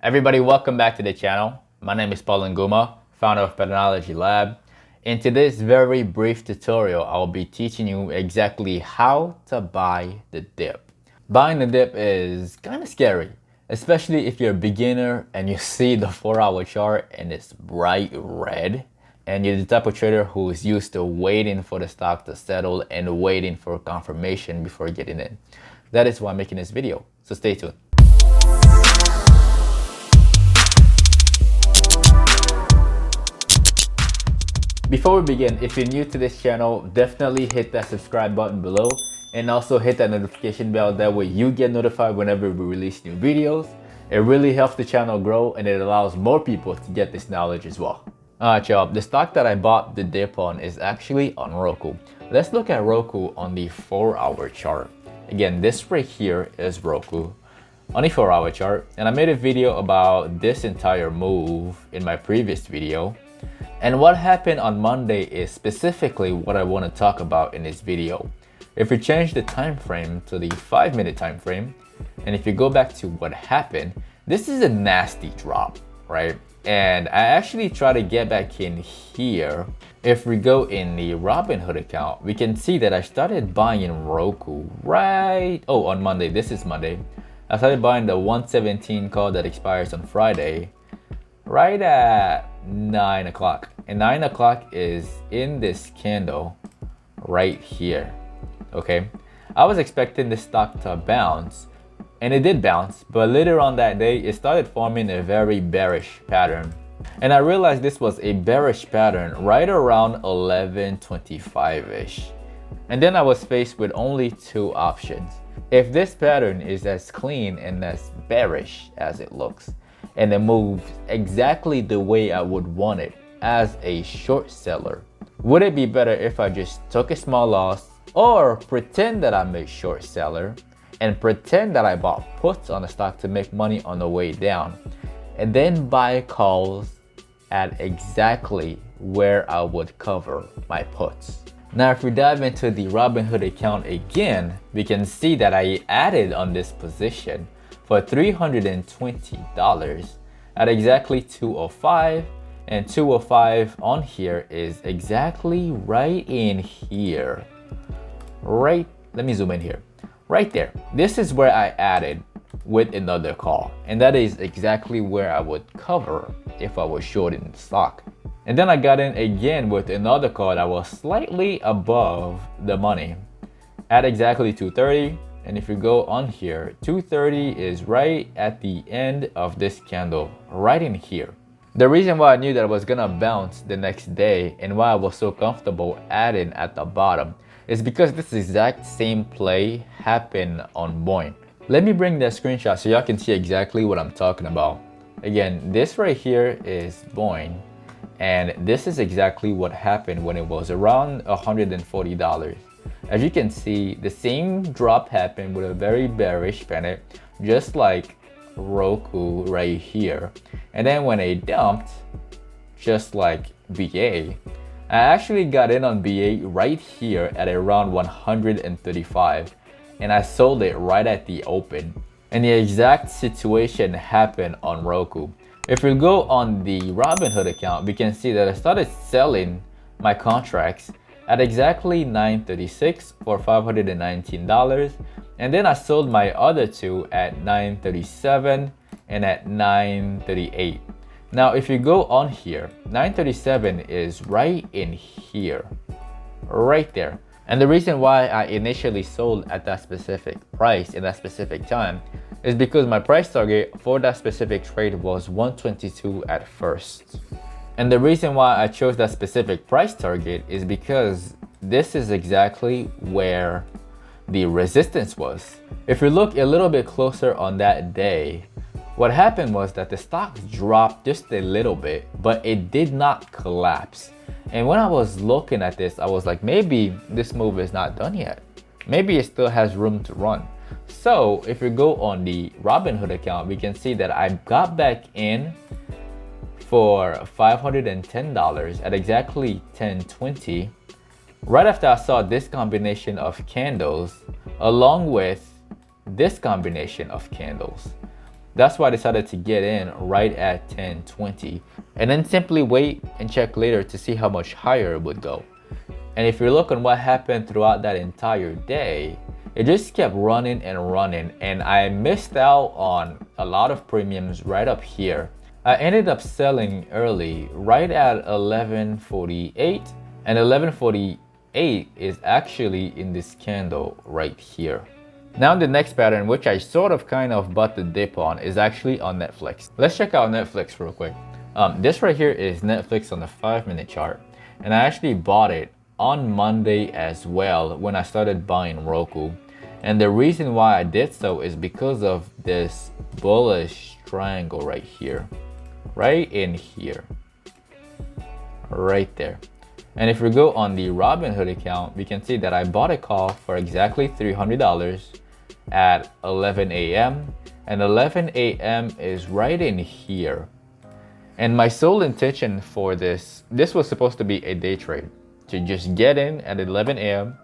Everybody, welcome back to the channel. My name is NGumah, founder of PATTERNOLOGY LAB. In today's very brief tutorial, I'll be teaching you exactly how to buy the dip. Buying the dip is kind of scary, especially if you're a beginner and you see the 4-hour chart and it's bright red, and you're the type of trader who is used to waiting for the stock to settle and waiting for confirmation before getting in. That is why I'm making this video, so stay tuned. Before we begin, if you're new to this channel, definitely hit that subscribe button below and also hit that notification bell. That way you get notified whenever we release new videos. It really helps the channel grow and it allows more people to get this knowledge as well. Alright y'all, the stock that I bought the dip on is actually on Roku. Let's look at Roku on the 4-hour chart. Again, this right here is Roku on the 4-hour chart, and I made a video about this entire move in my previous video. And what happened on Monday is specifically what I want to talk about in this video. If we change the time frame to the 5-minute time frame, and if you go back to what happened, this is a nasty drop, right? And I actually try to get back in here. If we go in the Robinhood account, we can see that I started buying Roku on Monday. This is Monday. I started buying the 117 call that expires on Friday, right at 9 o'clock. And 9 o'clock is in this candle right here. Okay, I was expecting this stock to bounce, and it did bounce, but later on that day it started forming a very bearish pattern, and I realized this was a bearish pattern right around 11:25ish. And then I was faced with only two options. If this pattern is as clean and as bearish as it looks, and it moves exactly the way I would want it as a short seller, would it be better if I just took a small loss or pretend that I'm a short seller and pretend that I bought puts on the stock to make money on the way down, and then buy calls at exactly where I would cover my puts? Now, if we dive into the Robinhood account again, we can see that I added on this position for $320 at exactly 205, and 205 on here is exactly right in here. Let me zoom in here. Right there. This is where I added with another call, and that is exactly where I would cover if I was shorting the stock. And then I got in again with another call that was slightly above the money at exactly 230. And if you go on here, 230 is right at the end of this candle, right in here. The reason why I knew that I was gonna bounce the next day and why I was so comfortable adding at the bottom is because this exact same play happened on Boeing. Let me bring that screenshot so y'all can see exactly what I'm talking about. Again, this right here is Boeing, and this is exactly what happened when it was around $140. As you can see, the same drop happened with a very bearish panic, just like Roku right here. And then when it dumped, just like BA, I actually got in on BA right here at around 135, and I sold it right at the open. And the exact situation happened on Roku. If we go on the Robinhood account, we can see that I started selling my contracts at exactly 936 for $519, and then I sold my other two at 937 and at 938. Now if you go on here, 937 is right in here, right there. And the reason why I initially sold at that specific price in that specific time is because my price target for that specific trade was 122 at first. And the reason why I chose that specific price target is because this is exactly where the resistance was. If you look a little bit closer on that day, what happened was that the stock dropped just a little bit, but it did not collapse. And when I was looking at this, I was like, maybe this move is not done yet. Maybe it still has room to run. So if we go on the Robinhood account, we can see that I got back in for $510 at exactly 1020, right after I saw this combination of candles along with this combination of candles. That's why I decided to get in right at 10.20 and then simply wait and check later to see how much higher it would go. And if you look on what happened throughout that entire day, it just kept running and running, and I missed out on a lot of premiums right up here. I ended up selling early right at 11.48, and 11.48 is actually in this candle right here. Now the next pattern, which I sort of kind of bought the dip on, is actually on Netflix. Let's check out Netflix real quick. This right here is Netflix on the 5-minute chart, and I actually bought it on Monday as well when I started buying Roku. And the reason why I did so is because of this bullish triangle right here, right in here, right there. And if we go on the Robinhood account, we can see that I bought a call for exactly $300 at 11 a.m. and 11 a.m. is right in here. And my sole intention for this was supposed to be a day trade, to just get in at 11 a.m.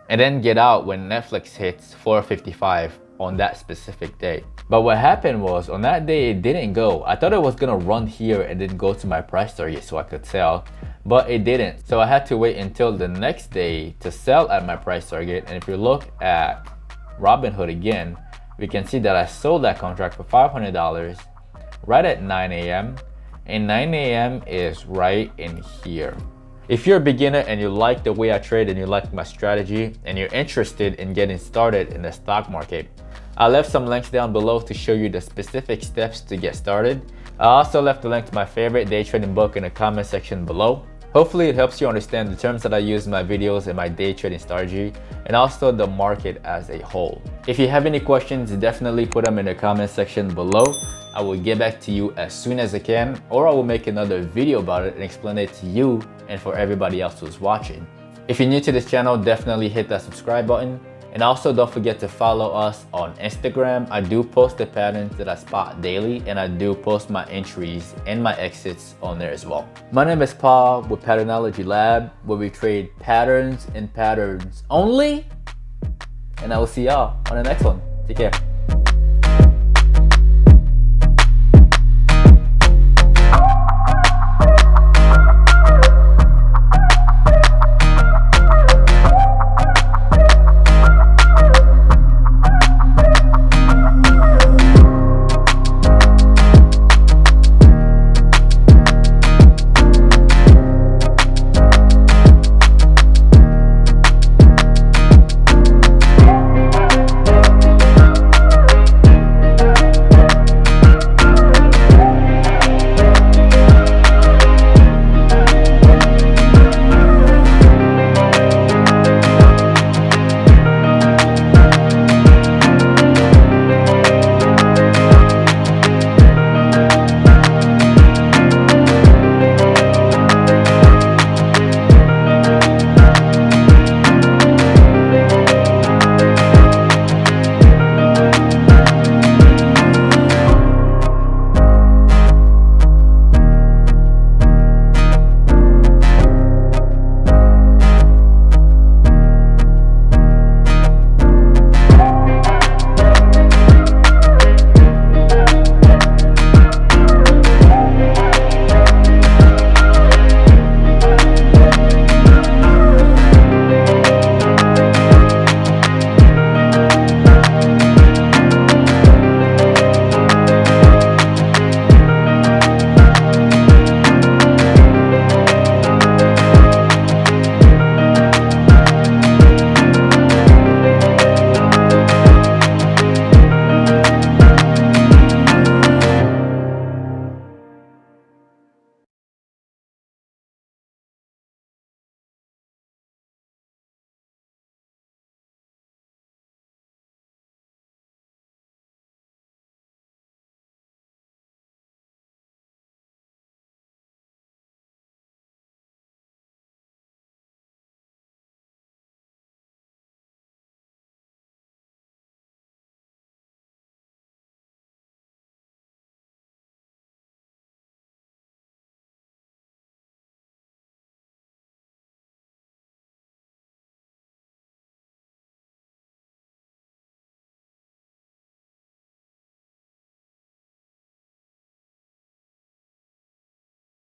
and then get out when Netflix hits 4:55 on that specific day. But what happened was, on that day it didn't go. I thought it was gonna run here and then go to my price target so I could sell, but it didn't. So I had to wait until the next day to sell at my price target. And if you look at Robinhood again, we can see that I sold that contract for $500 right at 9 a.m. and 9 a.m. is right in here. If you're a beginner and you like the way I trade and you like my strategy and you're interested in getting started in the stock market, I left some links down below to show you the specific steps to get started. I also left a link to my favorite day trading book in the comment section below. Hopefully it helps you understand the terms that I use in my videos and my day trading strategy, and also the market as a whole. If you have any questions, definitely put them in the comment section below. I will get back to you as soon as I can, or I will make another video about it and explain it to you and for everybody else who's watching. If you're new to this channel, definitely hit that subscribe button. And also don't forget to follow us on Instagram. I do post the patterns that I spot daily, and I do post my entries and my exits on there as well. My name is Paul with Patternology Lab, where we trade patterns and patterns only. And I will see y'all on the next one. Take care.